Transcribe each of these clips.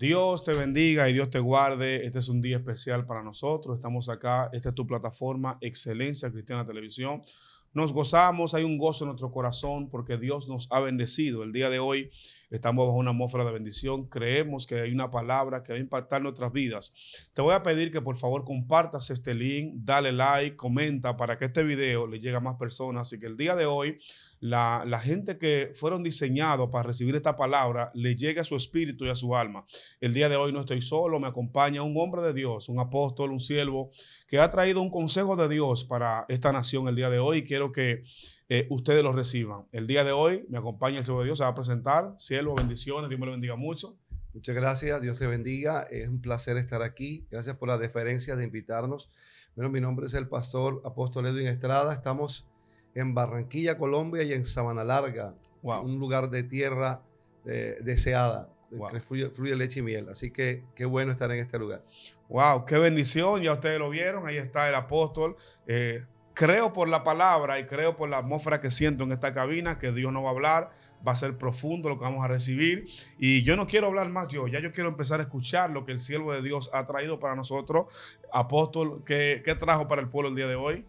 Dios te bendiga y Dios te guarde. Este es un día especial para nosotros. Estamos acá. Esta es tu plataforma Excelencia Cristiana Televisión. Nos gozamos, hay un gozo en nuestro corazón porque Dios nos ha bendecido. El día de hoy estamos bajo una atmósfera de bendición. Creemos que hay una palabra que va a impactar nuestras vidas. Te voy a pedir que por favor compartas este link, dale like, comenta para que este video le llegue a más personas y que el día de hoy la gente que fueron diseñados para recibir esta palabra le llegue a su espíritu y a su alma. El día de hoy no estoy solo, me acompaña un hombre de Dios, un apóstol, un siervo, que ha traído un consejo de Dios para esta nación el día de hoy. Quiero que ustedes lo reciban. El día de hoy me acompaña el siervo de Dios, se va a presentar. Siervo, bendiciones, Dios me lo bendiga mucho. Muchas gracias, Dios te bendiga. Es un placer estar aquí. Gracias por la deferencia de invitarnos. Bueno, mi nombre es el pastor Apóstol Edwin Estrada. Estamos en Barranquilla, Colombia y en Sabana Larga, Wow. un lugar de tierra deseada, Wow. que fluye leche y miel. Así que qué bueno estar en este lugar. Wow, qué bendición. Ya ustedes lo vieron, ahí está el apóstol. Creo por la palabra y creo por la atmósfera que siento en esta cabina que Dios no va a hablar, va a ser profundo lo que vamos a recibir. Y yo no quiero hablar más yo quiero empezar a escuchar lo que el siervo de Dios ha traído para nosotros. Apóstol, ¿qué trajo para el pueblo el día de hoy?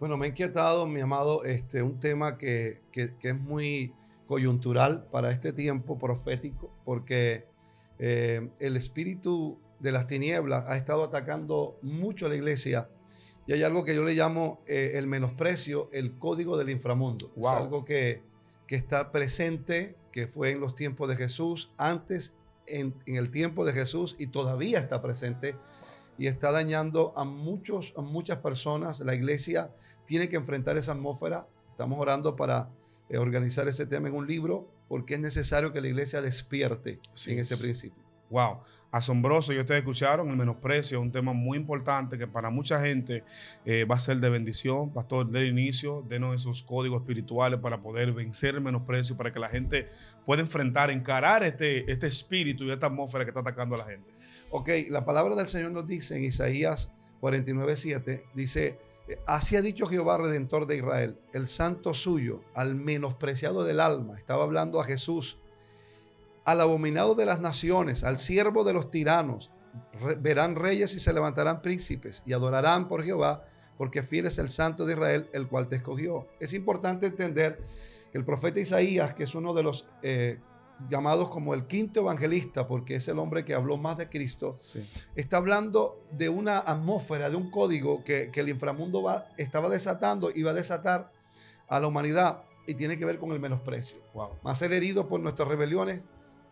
Bueno, me ha inquietado, mi amado, un tema que es muy coyuntural para este tiempo profético, porque el espíritu de las tinieblas ha estado atacando mucho a la iglesia. Y hay algo que yo le llamo el menosprecio, el código del inframundo. Wow. Es algo que está presente, que fue en los tiempos de Jesús, antes en el tiempo de Jesús y todavía está presente y está dañando a muchas personas. La iglesia tiene que enfrentar esa atmósfera. Estamos orando para organizar ese tema en un libro porque es necesario que la iglesia despierte en ese principio. Wow, asombroso. Y ustedes escucharon el menosprecio, un tema muy importante que para mucha gente va a ser de bendición. Pastor, del inicio, denos esos códigos espirituales para poder vencer el menosprecio, para que la gente pueda encarar este espíritu y esta atmósfera que está atacando a la gente. Ok, la palabra del Señor nos dice en Isaías 49:7, dice: así ha dicho Jehová, Redentor de Israel, el santo suyo, al menospreciado del alma. Estaba hablando a Jesús. Al abominado de las naciones, al siervo de los tiranos, verán reyes y se levantarán príncipes y adorarán por Jehová, porque fiel es el santo de Israel, el cual te escogió. Es importante entender que el profeta Isaías, que es uno de los llamados como el quinto evangelista, porque es el hombre que habló más de Cristo, sí, está hablando de una atmósfera, de un código que el inframundo estaba desatando y va a desatar a la humanidad, y tiene que ver con el menosprecio. Wow. Mas el herido por nuestras rebeliones,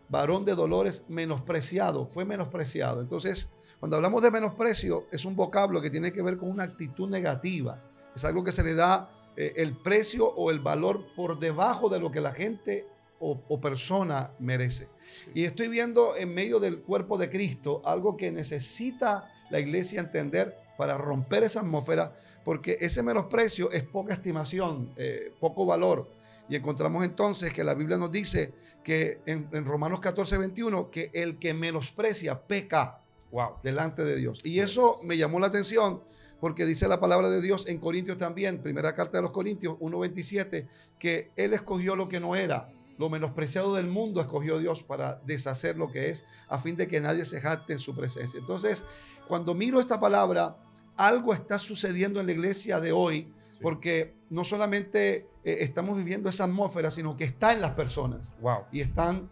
varón de dolores, menospreciado, fue menospreciado. Entonces, cuando hablamos de menosprecio, es un vocablo que tiene que ver con una actitud negativa. Es algo que se le da el precio o el valor por debajo de lo que la gente o persona merece. Sí. Y estoy viendo en medio del cuerpo de Cristo algo que necesita la iglesia entender para romper esa atmósfera, porque ese menosprecio es poca estimación, poco valor. Y encontramos entonces que la Biblia nos dice que en Romanos 14:21, que el que menosprecia peca. Wow. Delante de Dios. Y eso me llamó la atención porque dice la palabra de Dios en Corintios también, primera carta de los Corintios 1:27, que Él escogió lo que no era, lo menospreciado del mundo escogió Dios para deshacer lo que es, a fin de que nadie se jacte en su presencia. Entonces, cuando miro esta palabra, algo está sucediendo en la iglesia de hoy, sí, porque no solamente estamos viviendo esa atmósfera, sino que está en las personas. Wow. Y están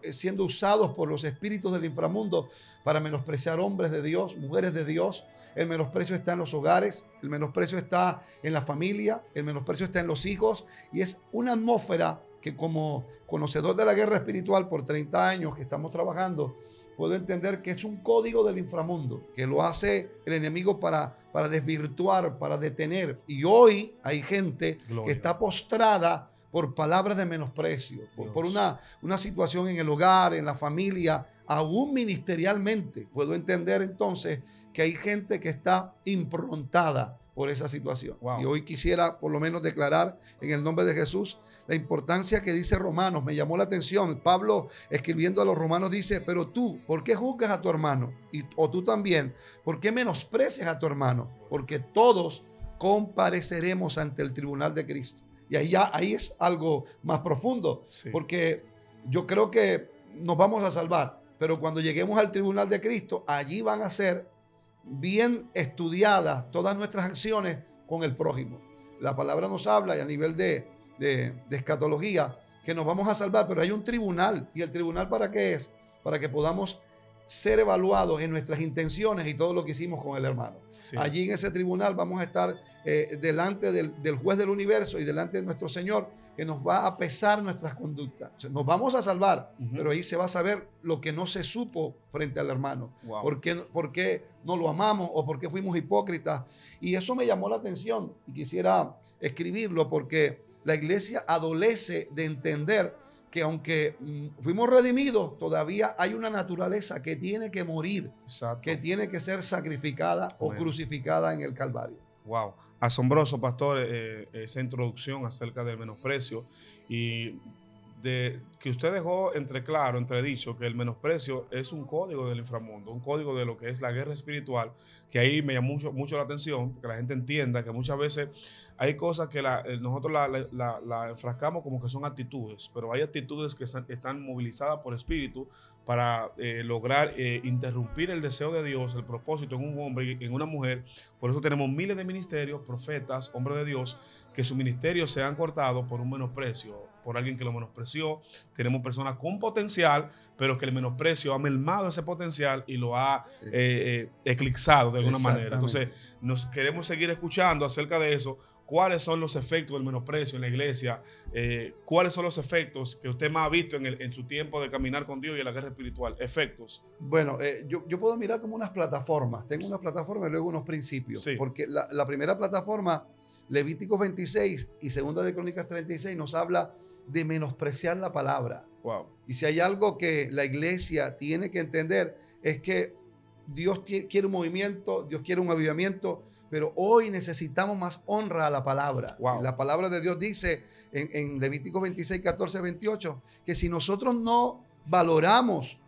siendo usados por los espíritus del inframundo para menospreciar hombres de Dios, mujeres de Dios. El menosprecio está en los hogares, el menosprecio está en la familia, el menosprecio está en los hijos, y es una atmósfera que, como conocedor de la guerra espiritual por 30 años que estamos trabajando, puedo entender que es un código del inframundo, que lo hace el enemigo para desvirtuar, para detener. Y hoy hay gente que está postrada por palabras de menosprecio, por una situación en el hogar, en la familia, aún ministerialmente. Puedo entender entonces que hay gente que está improntada por esa situación. Wow. Y hoy quisiera por lo menos declarar en el nombre de Jesús la importancia que dice Romanos. Me llamó la atención. Pablo, escribiendo a los romanos, dice: pero tú, ¿por qué juzgas a tu hermano? O tú también, ¿por qué menosprecias a tu hermano? Porque todos compareceremos ante el tribunal de Cristo. Y ahí es algo más profundo, sí, porque yo creo que nos vamos a salvar, pero cuando lleguemos al tribunal de Cristo, allí van a ser bien estudiadas todas nuestras acciones con el prójimo. La palabra nos habla, y a nivel de escatología, que nos vamos a salvar, pero hay un tribunal. ¿Y el tribunal para qué es? Para que podamos ser evaluados en nuestras intenciones y todo lo que hicimos con el hermano. Sí. Allí en ese tribunal vamos a estar delante del juez del universo y delante de nuestro Señor, que nos va a pesar nuestras conductas. O sea, nos vamos a salvar, pero ahí se va a saber lo que no se supo frente al hermano. Wow. ¿Por qué no lo amamos o por qué fuimos hipócritas? Y eso me llamó la atención y quisiera escribirlo porque la iglesia adolece de entender que aunque fuimos redimidos, todavía hay una naturaleza que tiene que morir, exacto, que tiene que ser sacrificada o crucificada en el Calvario. Wow, asombroso, pastor, esa introducción acerca del menosprecio y de que usted dejó entredicho que el menosprecio es un código del inframundo, un código de lo que es la guerra espiritual, que ahí me llamó mucho la atención, que la gente entienda que muchas veces hay cosas que nosotros la enfrascamos como que son actitudes, pero hay actitudes que están movilizadas por espíritu para lograr interrumpir el deseo de Dios, el propósito en un hombre y en una mujer. Por eso tenemos miles de ministerios, profetas, hombres de Dios, que sus ministerios se han cortado por un menosprecio, por alguien que lo menospreció. Tenemos personas con potencial, pero que el menosprecio ha mermado ese potencial y lo ha eclipsado de alguna manera. Entonces, nos queremos seguir escuchando acerca de eso. ¿Cuáles son los efectos del menosprecio en la iglesia? ¿Cuáles son los efectos que usted más ha visto en su tiempo de caminar con Dios y en la guerra espiritual? Efectos. Bueno, yo puedo mirar como unas plataformas. Tengo una plataforma y luego unos principios. Sí. Porque la primera plataforma, Levíticos 26 y Segunda de Crónicas 36, nos habla de menospreciar la palabra. Wow. Y si hay algo que la iglesia tiene que entender es que Dios quiere un movimiento, Dios quiere un avivamiento, pero hoy necesitamos más honra a la palabra. Wow. La palabra de Dios dice en Levítico 26, 14, 28, que si nosotros no valoramos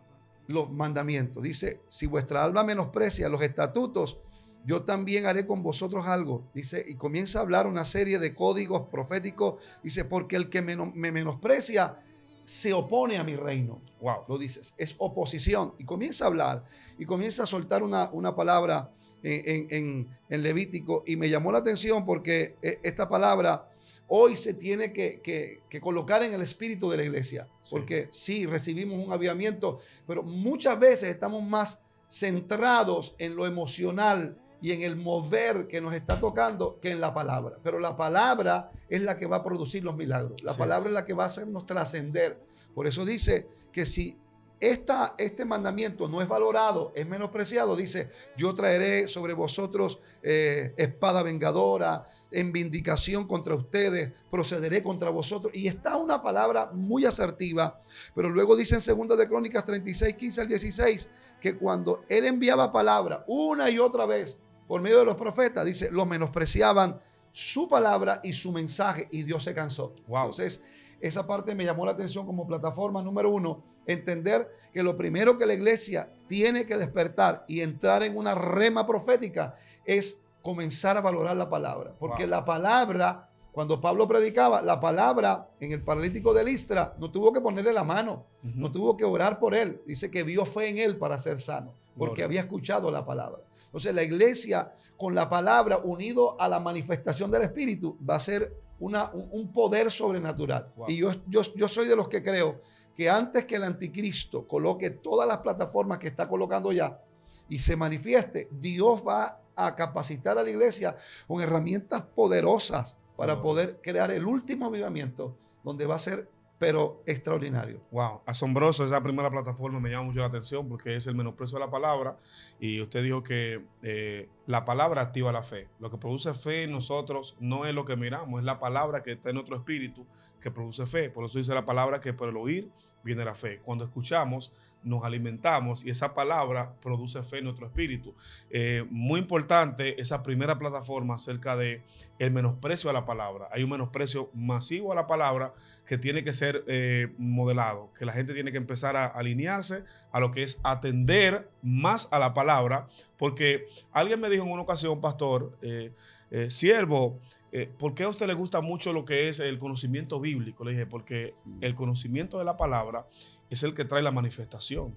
los mandamientos, dice, si vuestra alma menosprecia los estatutos, yo también haré con vosotros algo. Dice, y comienza a hablar una serie de códigos proféticos. Dice, porque el que me menosprecia se opone a mi reino. Wow. Lo dices, es oposición. Y comienza a hablar y comienza a soltar una palabra en Levítico, y me llamó la atención porque esta palabra hoy se tiene que colocar en el espíritu de la iglesia, porque sí, recibimos un avivamiento, pero muchas veces estamos más centrados en lo emocional y en el mover que nos está tocando que en la palabra. Pero la palabra es la que va a producir los milagros, la palabra es la que va a hacernos trascender. Por eso dice que si este mandamiento no es valorado, es menospreciado, dice, yo traeré sobre vosotros espada vengadora, en vindicación contra ustedes, procederé contra vosotros. Y está una palabra muy asertiva, pero luego dice en 2 de Crónicas 36, 15 al 16, que cuando él enviaba palabra una y otra vez por medio de los profetas, dice, lo menospreciaban su palabra y su mensaje, y Dios se cansó. Wow. Entonces, esa parte me llamó la atención como plataforma número uno, entender que lo primero que la iglesia tiene que despertar y entrar en una rema profética es comenzar a valorar la palabra. Porque la palabra, cuando Pablo predicaba, la palabra en el paralítico de Listra no tuvo que ponerle la mano, no tuvo que orar por él. Dice que vio fe en él para ser sano, porque había escuchado la palabra. Entonces la iglesia con la palabra unido a la manifestación del Espíritu va a ser un poder sobrenatural. Wow. Y yo soy de los que creo que antes que el anticristo coloque todas las plataformas que está colocando ya y se manifieste, Dios va a capacitar a la iglesia con herramientas poderosas para poder crear el último avivamiento, donde va a ser, pero extraordinario. Wow, asombroso. Esa primera plataforma me llama mucho la atención porque es el menosprecio de la palabra, y usted dijo que la palabra activa la fe. Lo que produce fe en nosotros no es lo que miramos, es la palabra que está en nuestro espíritu que produce fe. Por eso dice la palabra que por el oír viene la fe. Cuando escuchamos, nos alimentamos y esa palabra produce fe en nuestro espíritu. Muy importante esa primera plataforma acerca de el menosprecio a la palabra. Hay un menosprecio masivo a la palabra que tiene que ser modelado, que la gente tiene que empezar a alinearse a lo que es atender más a la palabra, porque alguien me dijo en una ocasión, pastor, siervo, ¿por qué a usted le gusta mucho lo que es el conocimiento bíblico? Le dije, porque el conocimiento de la palabra es el que trae la manifestación.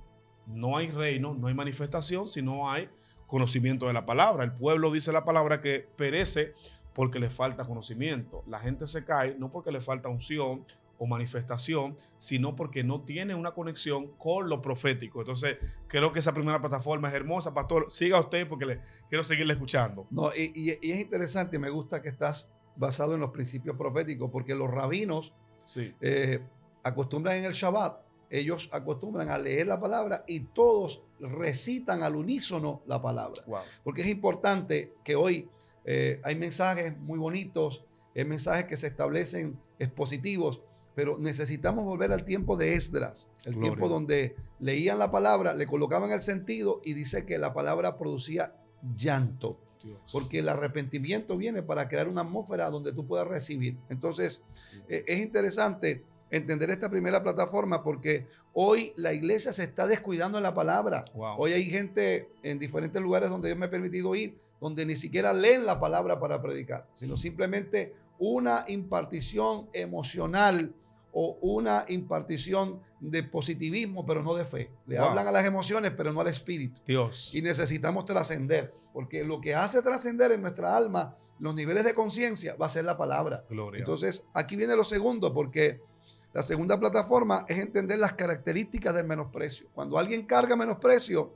no hay reino, no hay manifestación, si no hay conocimiento de la palabra. El pueblo dice la palabra que perece porque le falta conocimiento. La gente se cae no porque le falta unción o manifestación, sino porque no tiene una conexión con lo profético. Entonces, creo que esa primera plataforma es hermosa. Pastor, siga usted porque quiero seguirle escuchando. No, y es interesante, me gusta que estás basado en los principios proféticos, porque los rabinos Sí. Acostumbran en el Shabbat, ellos acostumbran a leer la palabra y todos recitan al unísono la palabra. Wow. Porque es importante que hoy hay mensajes muy bonitos, mensajes que se establecen expositivos, pero necesitamos volver al tiempo de Esdras, el Gloria. tiempo donde leían la palabra, le colocaban el sentido y dice que la palabra producía llanto. Dios. Porque el arrepentimiento viene para crear una atmósfera donde tú puedas recibir. Entonces, es interesante entender esta primera plataforma porque hoy la iglesia se está descuidando en la palabra. Wow. Hoy hay gente en diferentes lugares donde Dios me ha permitido ir, donde ni siquiera leen la palabra para predicar, sino simplemente una impartición emocional o una impartición de positivismo, pero no de fe. Le Wow. hablan a las emociones, pero no al espíritu. Dios. Y necesitamos trascender, porque lo que hace trascender en nuestra alma los niveles de conciencia va a ser la palabra. Gloria. Entonces, aquí viene lo segundo, porque la segunda plataforma es entender las características del menosprecio. Cuando alguien carga menosprecio,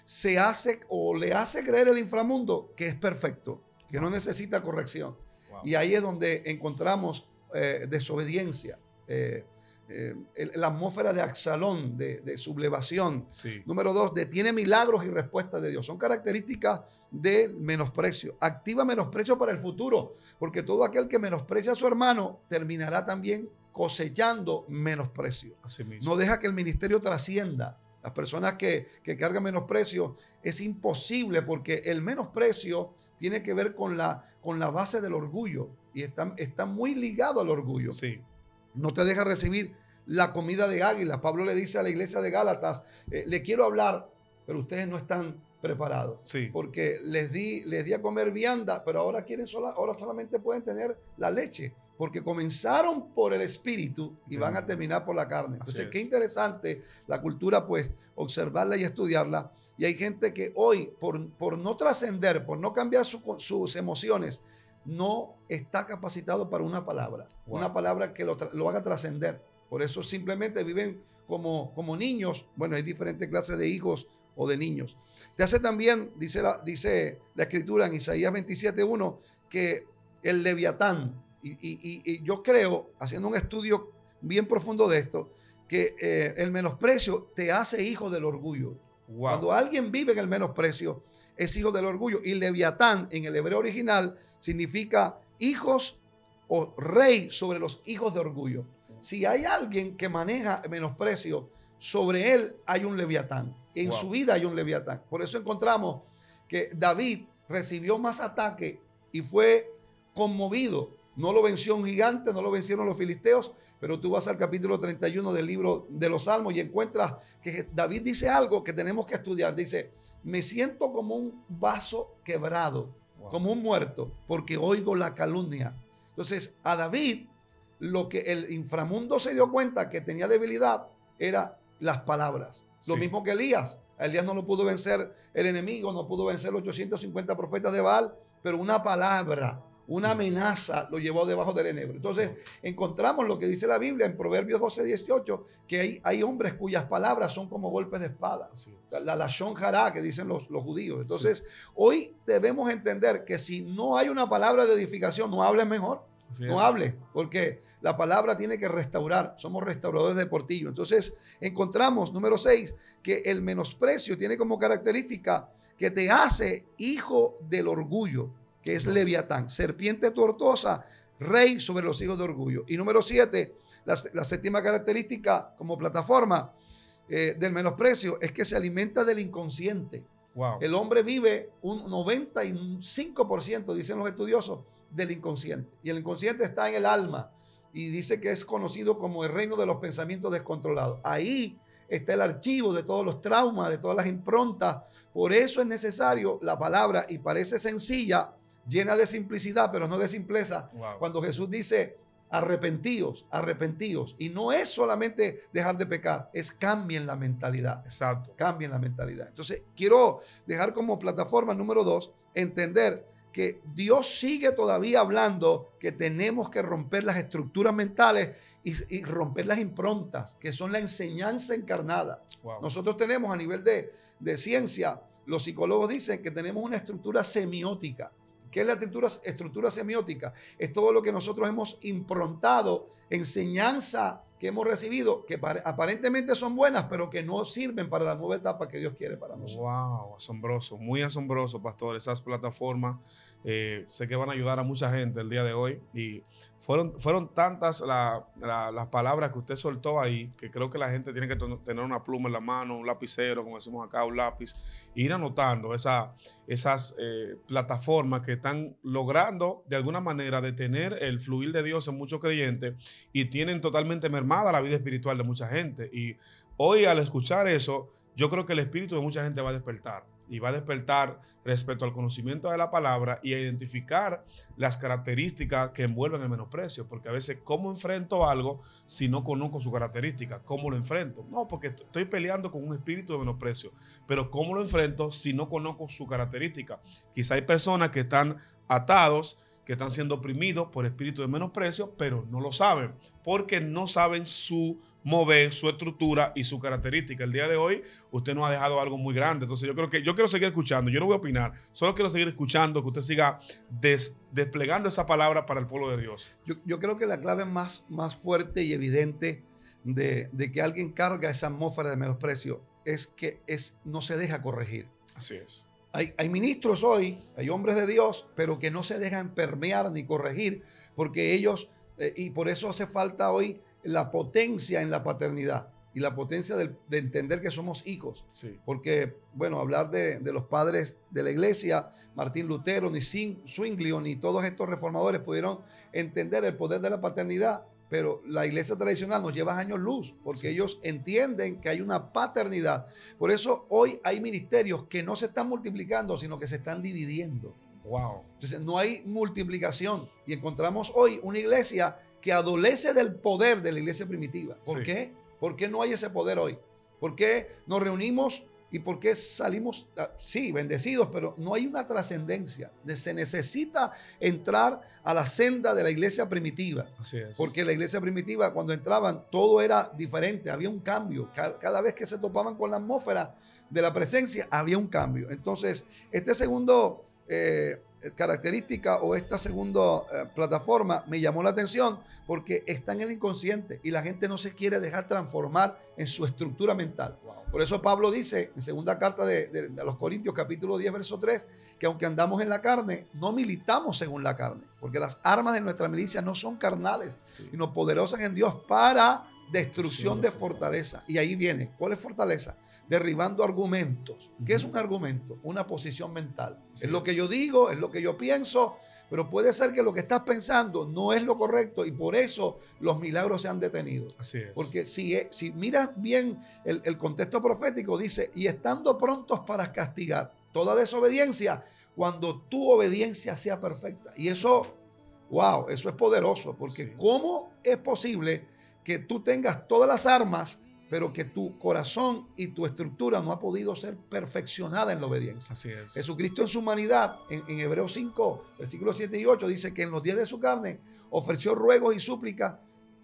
se hace o le hace creer el inframundo que es perfecto, que no necesita corrección. Wow. Y ahí es donde encontramos desobediencia, la atmósfera de Absalón, de sublevación. Sí. Número 2, detiene milagros y respuestas de Dios. Son características del menosprecio. Activa menosprecio para el futuro, porque todo aquel que menosprecia a su hermano terminará también cosechando menosprecio. Así mismo. No deja que el ministerio trascienda. Las personas que cargan menosprecio es imposible porque el menosprecio tiene que ver con la base del orgullo y está muy ligado al orgullo. Sí. No te deja recibir la comida de águila. Pablo le dice a la iglesia de Gálatas, le quiero hablar, pero ustedes no están preparados. Sí. Porque les di a comer vianda, pero ahora ahora solamente pueden tener la leche, porque comenzaron por el espíritu y van a terminar por la carne. Entonces, qué interesante la cultura, pues, observarla y estudiarla. Y hay gente que hoy, por no trascender, por no cambiar sus emociones, no está capacitado para una palabra. Wow. Una palabra que lo haga trascender. Por eso simplemente viven como niños. Bueno, hay diferentes clases de hijos o de niños. Te hace también, dice la escritura en Isaías 27:1, que el Leviatán, y yo creo, haciendo un estudio bien profundo de esto, que el menosprecio te hace hijo del orgullo. Wow. Cuando alguien vive en el menosprecio, es hijo del orgullo. Y Leviatán, en el hebreo original, significa hijos o rey sobre los hijos de orgullo. Si hay alguien que maneja menosprecio, sobre él hay un Leviatán. En Wow. su vida hay un Leviatán. Por eso encontramos que David recibió más ataque y fue conmovido. No lo venció un gigante, no lo vencieron los filisteos, pero tú vas al capítulo 31 del libro de los Salmos y encuentras que David dice algo que tenemos que estudiar. Dice, me siento como un vaso quebrado, Wow. como un muerto, porque oigo la calumnia. Entonces, a David, lo que el inframundo se dio cuenta que tenía debilidad era las palabras. Lo Sí. mismo que Elías. A Elías no lo pudo vencer el enemigo, no pudo vencer los 850 profetas de Baal, pero una palabra, una amenaza lo llevó debajo del enebro. Entonces, encontramos lo que dice la Biblia en Proverbios 12:18, que hay hombres cuyas palabras son como golpes de espada. Así es. La lashon hará que dicen los judíos. Entonces, hoy debemos entender que si no hay una palabra de edificación, no hables mejor. Así No es. hables, porque la palabra tiene que restaurar. Somos restauradores de portillo. Entonces, encontramos, número 6, que el menosprecio tiene como característica que te hace hijo del orgullo, que es Leviatán, serpiente tortuosa, rey sobre los hijos de orgullo. Y número 7, la séptima característica como plataforma del menosprecio es que se alimenta del inconsciente. Wow. El hombre vive un 95%, dicen los estudiosos, del inconsciente. Y el inconsciente está en el alma y dice que es conocido como el reino de los pensamientos descontrolados. Ahí está el archivo de todos los traumas, de todas las improntas. Por eso es necesario la palabra y parece sencilla, llena de simplicidad, pero no de simpleza. Wow. Cuando Jesús dice, arrepentíos, arrepentíos. Y no es solamente dejar de pecar, es cambien la mentalidad. Exacto. Cambien la mentalidad. Entonces, quiero dejar como plataforma número 2, entender que Dios sigue todavía hablando que tenemos que romper las estructuras mentales y romper las improntas, que son la enseñanza encarnada. Wow. Nosotros tenemos a nivel de ciencia, los psicólogos dicen que tenemos una estructura semiótica. ¿Qué es la estructura semiótica? Es todo lo que nosotros hemos improntado, enseñanza que hemos recibido, que aparentemente son buenas, pero que no sirven para la nueva etapa que Dios quiere para nosotros. Wow, asombroso, muy asombroso, pastor. Esas plataformas sé que van a ayudar a mucha gente el día de hoy. Y fueron tantas las palabras que usted soltó ahí, que creo que la gente tiene que tener una pluma en la mano, un lapicero, como decimos acá, un lápiz, e ir anotando esas plataformas que están logrando de alguna manera detener el fluir de Dios en muchos creyentes y tienen totalmente mermada la vida espiritual de mucha gente. Y hoy, al escuchar eso, yo creo que el espíritu de mucha gente va a despertar, y va a despertar respecto al conocimiento de la palabra y a identificar las características que envuelven el menosprecio, porque a veces, ¿cómo enfrento algo si no conozco su característica? ¿Cómo lo enfrento? No, porque estoy peleando con un espíritu de menosprecio, pero ¿cómo lo enfrento si no conozco su característica? Quizá hay personas que están atados, que están siendo oprimidos por espíritu de menosprecio, pero no lo saben, porque no saben su mover, su estructura y su característica. El día de hoy, usted nos ha dejado algo muy grande. Entonces, yo quiero seguir escuchando. Yo no voy a opinar, solo quiero seguir escuchando, que usted siga desplegando esa palabra para el pueblo de Dios. Yo creo que la clave más fuerte y evidente de que alguien carga esa atmósfera de menosprecio es que no se deja corregir. Así es. Hay ministros hoy, hay hombres de Dios, pero que no se dejan permear ni corregir, porque ellos, y por eso hace falta hoy la potencia en la paternidad y la potencia de entender que somos hijos. Sí. Porque, bueno, hablar de los padres de la iglesia, Martín Lutero, ni Zwinglio, ni todos estos reformadores pudieron entender el poder de la paternidad, pero la iglesia tradicional nos lleva años luz, porque ellos entienden que hay una paternidad. Por eso hoy hay ministerios que no se están multiplicando, sino que se están dividiendo. Wow. Entonces no hay multiplicación, y encontramos hoy una iglesia que adolece del poder de la iglesia primitiva. ¿Por qué? ¿Por qué no hay ese poder hoy? ¿Por qué nos reunimos y por qué salimos, sí, bendecidos, pero no hay una trascendencia? Se necesita entrar a la senda de la iglesia primitiva. Así es. Porque la iglesia primitiva, cuando entraban, todo era diferente, había un cambio. Cada vez que se topaban con la atmósfera de la presencia, había un cambio. Entonces, este segundo característica o esta segunda plataforma me llamó la atención porque está en el inconsciente y la gente no se quiere dejar transformar en su estructura mental. Wow. Por eso Pablo dice en segunda carta de los Corintios, capítulo 10, verso 3, que aunque andamos en la carne, no militamos según la carne, porque las armas de nuestra milicia no son carnales, sino poderosas en Dios para destrucción de fortaleza. Y ahí viene, ¿cuál es fortaleza? Derribando argumentos. ¿Qué es un argumento? Una posición mental. Sí. Es lo que yo digo, es lo que yo pienso, pero puede ser que lo que estás pensando no es lo correcto y por eso los milagros se han detenido. Así es. Porque si miras bien el contexto profético, dice, y estando prontos para castigar toda desobediencia cuando tu obediencia sea perfecta. Y eso, wow, eso es poderoso, porque ¿cómo es posible que tú tengas todas las armas, pero que tu corazón y tu estructura no ha podido ser perfeccionada en la obediencia? Así es. Jesucristo en su humanidad, en Hebreos 5, versículos 7 y 8, dice que en los días de su carne ofreció ruegos y súplicas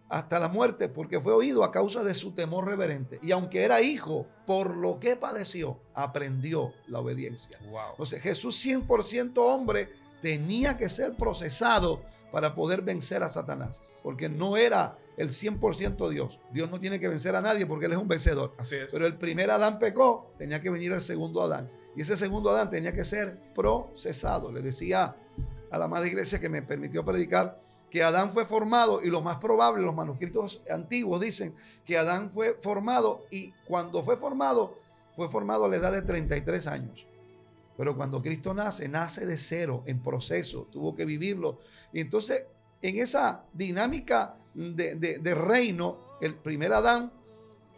hasta la muerte, porque fue oído a causa de su temor reverente. Y aunque era hijo, por lo que padeció, aprendió la obediencia. Wow. Entonces Jesús 100% hombre tenía que ser procesado para poder vencer a Satanás, porque no era el 100% Dios. Dios no tiene que vencer a nadie porque Él es un vencedor. Así es. Pero el primer Adán pecó, tenía que venir el segundo Adán. Y ese segundo Adán tenía que ser procesado. Le decía a la madre iglesia que me permitió predicar que Adán fue formado, y lo más probable, los manuscritos antiguos dicen que Adán fue formado, y cuando fue formado a la edad de 33 años. Pero cuando Cristo nace de cero, en proceso, tuvo que vivirlo. Y entonces, en esa dinámica de reino, el primer Adán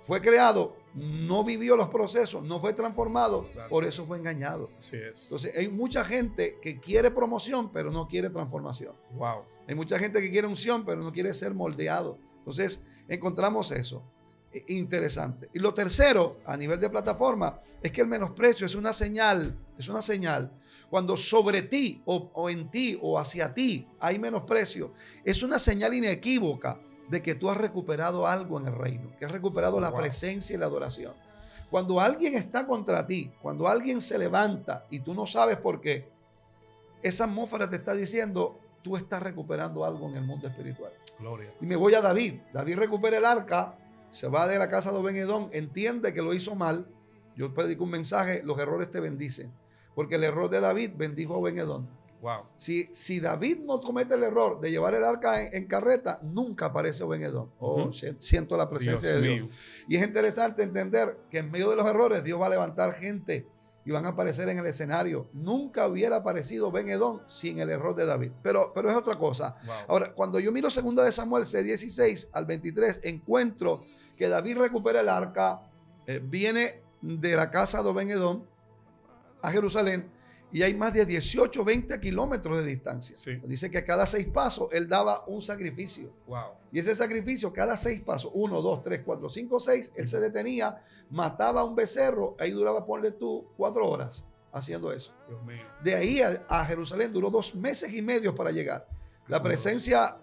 fue creado, no vivió los procesos, no fue transformado, Exacto. por eso fue engañado. Así es. Entonces, hay mucha gente que quiere promoción, pero no quiere transformación. Wow. Hay mucha gente que quiere unción, pero no quiere ser moldeado. Entonces, encontramos eso. Interesante. Y lo tercero, a nivel de plataforma, es que el menosprecio es una señal. Es una señal. Cuando sobre ti o en ti o hacia ti hay menosprecio, es una señal inequívoca de que tú has recuperado algo en el reino, que has recuperado la presencia y la adoración. Cuando alguien está contra ti, cuando alguien se levanta y tú no sabes por qué, esa atmósfera te está diciendo, tú estás recuperando algo en el mundo espiritual. Gloria. Y me voy a David. David recupera el arca, se va de la casa de Obed-Edom, entiende que lo hizo mal. Yo predico un mensaje, los errores te bendicen. Porque el error de David bendijo a Obed-Edom. Wow. Si David no comete el error de llevar el arca en carreta, nunca aparece Obed-Edom. Siento la presencia de Dios. Y es interesante entender que en medio de los errores Dios va a levantar gente y van a aparecer en el escenario. Nunca hubiera aparecido Obed-Edom sin el error de David. Pero es otra cosa. Wow. Ahora, cuando yo miro 2 de Samuel 16 al 23, encuentro que David recupera el arca, viene de la casa de Obed-Edom a Jerusalén, y hay más de 18, 20 kilómetros de distancia. Sí. Dice que cada 6 pasos él daba un sacrificio. Wow. Y ese sacrificio, cada 6 pasos, 1, 2, 3, 4, 5, 6, él se detenía, mataba a un becerro, ahí duraba, ponle tú, 4 horas haciendo eso. Dios mío. De ahí a Jerusalén duró 2 meses y medio para llegar. La presencia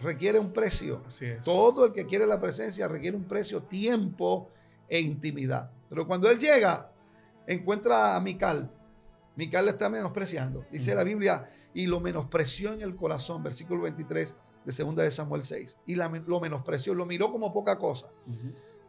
requiere un precio. Así es. Todo el que quiere la presencia requiere un precio, tiempo e intimidad. Pero cuando él llega, encuentra a Mical. Mical le está menospreciando. Dice la Biblia, y lo menospreció en el corazón, versículo 23 de 2 de Samuel 6. Y lo menospreció, lo miró como poca cosa.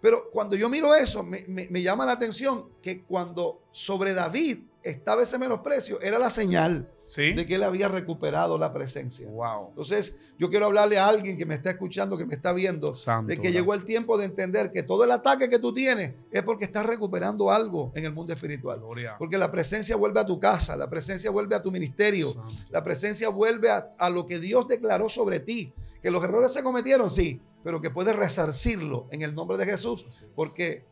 Pero cuando yo miro eso, me llama la atención que cuando sobre David estaba ese menosprecio, era la señal de que él había recuperado la presencia. Wow. Entonces, yo quiero hablarle a alguien que me está escuchando, que me está viendo, Santo, de que llegó el tiempo de entender que todo el ataque que tú tienes es porque estás recuperando algo en el mundo espiritual. Gloria. Porque la presencia vuelve a tu casa, la presencia vuelve a tu ministerio, Santo. la presencia vuelve a lo que Dios declaró sobre ti. Que los errores se cometieron, sí, pero que puedes resarcirlo en el nombre de Jesús, porque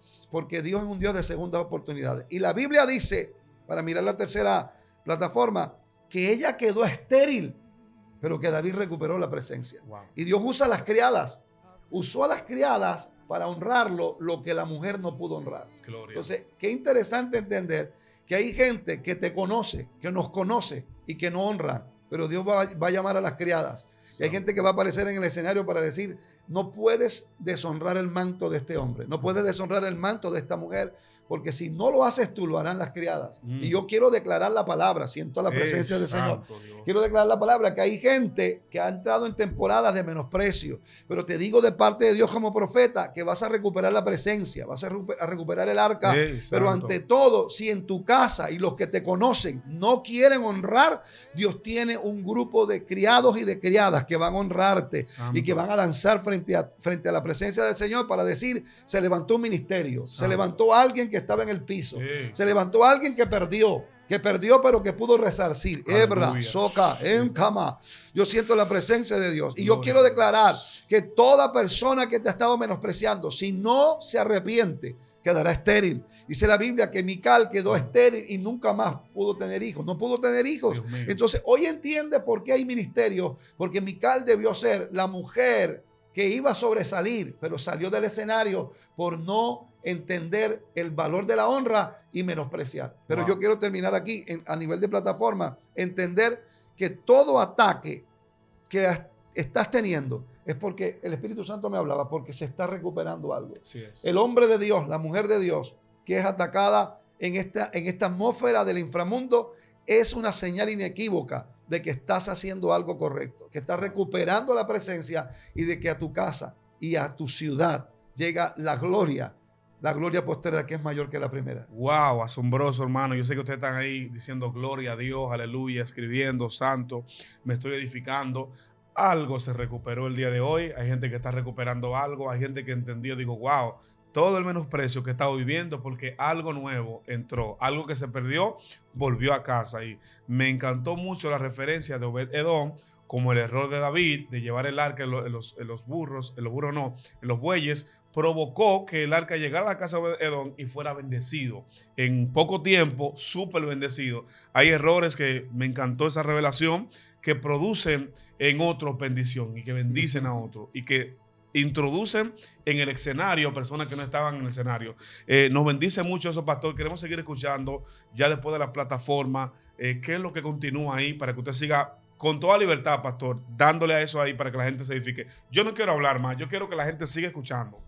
Dios es un Dios de segundas oportunidades. Y la Biblia dice, para mirar la tercera plataforma, que ella quedó estéril, pero que David recuperó la presencia. Wow. Y Dios usa a las criadas, usó a las criadas para honrarlo lo que la mujer no pudo honrar. Gloria. Entonces, qué interesante entender que hay gente que te conoce, que nos conoce y que no honra, pero Dios va a llamar a las criadas. Y hay gente que va a aparecer en el escenario para decir, no puedes deshonrar el manto de este hombre, no puedes deshonrar el manto de esta mujer, porque si no lo haces tú, lo harán las criadas. Y yo quiero declarar la palabra, siento la presencia del Señor. Quiero declarar la palabra, que hay gente que ha entrado en temporadas de menosprecio, pero te digo de parte de Dios como profeta que vas a recuperar la presencia, vas a recuperar el arca, pero ante todo, si en tu casa y los que te conocen no quieren honrar, Dios tiene un grupo de criados y de criadas que van a honrarte y que van a danzar frente a la presencia del Señor para decir, se levantó un ministerio, se levantó alguien que estaba en el piso, se levantó alguien que perdió pero que pudo resarcir. Hebra, Soca, Encama. Yo siento la presencia de Dios. Y yo quiero declarar que toda persona que te ha estado menospreciando, si no se arrepiente, quedará estéril. Dice la Biblia que Mical quedó estéril y nunca más pudo tener hijos. No pudo tener hijos. Entonces, hoy entiende por qué hay ministerio. Porque Mical debió ser la mujer que iba a sobresalir, pero salió del escenario por no entender el valor de la honra y menospreciar. Pero yo quiero terminar aquí a nivel de plataforma, entender que todo ataque que estás teniendo es porque el Espíritu Santo me hablaba, porque se está recuperando algo. Así es. El hombre de Dios, la mujer de Dios, que es atacada en esta atmósfera del inframundo, es una señal inequívoca de que estás haciendo algo correcto, que estás recuperando la presencia y de que a tu casa y a tu ciudad llega la gloria postrera que es mayor que la primera. Wow, asombroso, hermano. Yo sé que ustedes están ahí diciendo gloria a Dios, aleluya, escribiendo, santo, me estoy edificando. Algo se recuperó el día de hoy. Hay gente que está recuperando algo, hay gente que entendió, digo, wow, todo el menosprecio que he estado viviendo porque algo nuevo entró, algo que se perdió, volvió a casa. Y me encantó mucho la referencia de Obed-Edom, como el error de David de llevar el arca en los bueyes, provocó que el arca llegara a la casa de Edom y fuera bendecido. En poco tiempo, súper bendecido. Hay errores que me encantó esa revelación, que producen en otros bendición y que bendicen a otros y que introducen en el escenario a personas que no estaban en el escenario. Nos bendice mucho eso, pastor. Queremos seguir escuchando ya después de la plataforma. ¿Qué es lo que continúa ahí para que usted siga con toda libertad, pastor, dándole a eso ahí para que la gente se edifique? Yo no quiero hablar más, yo quiero que la gente siga escuchando.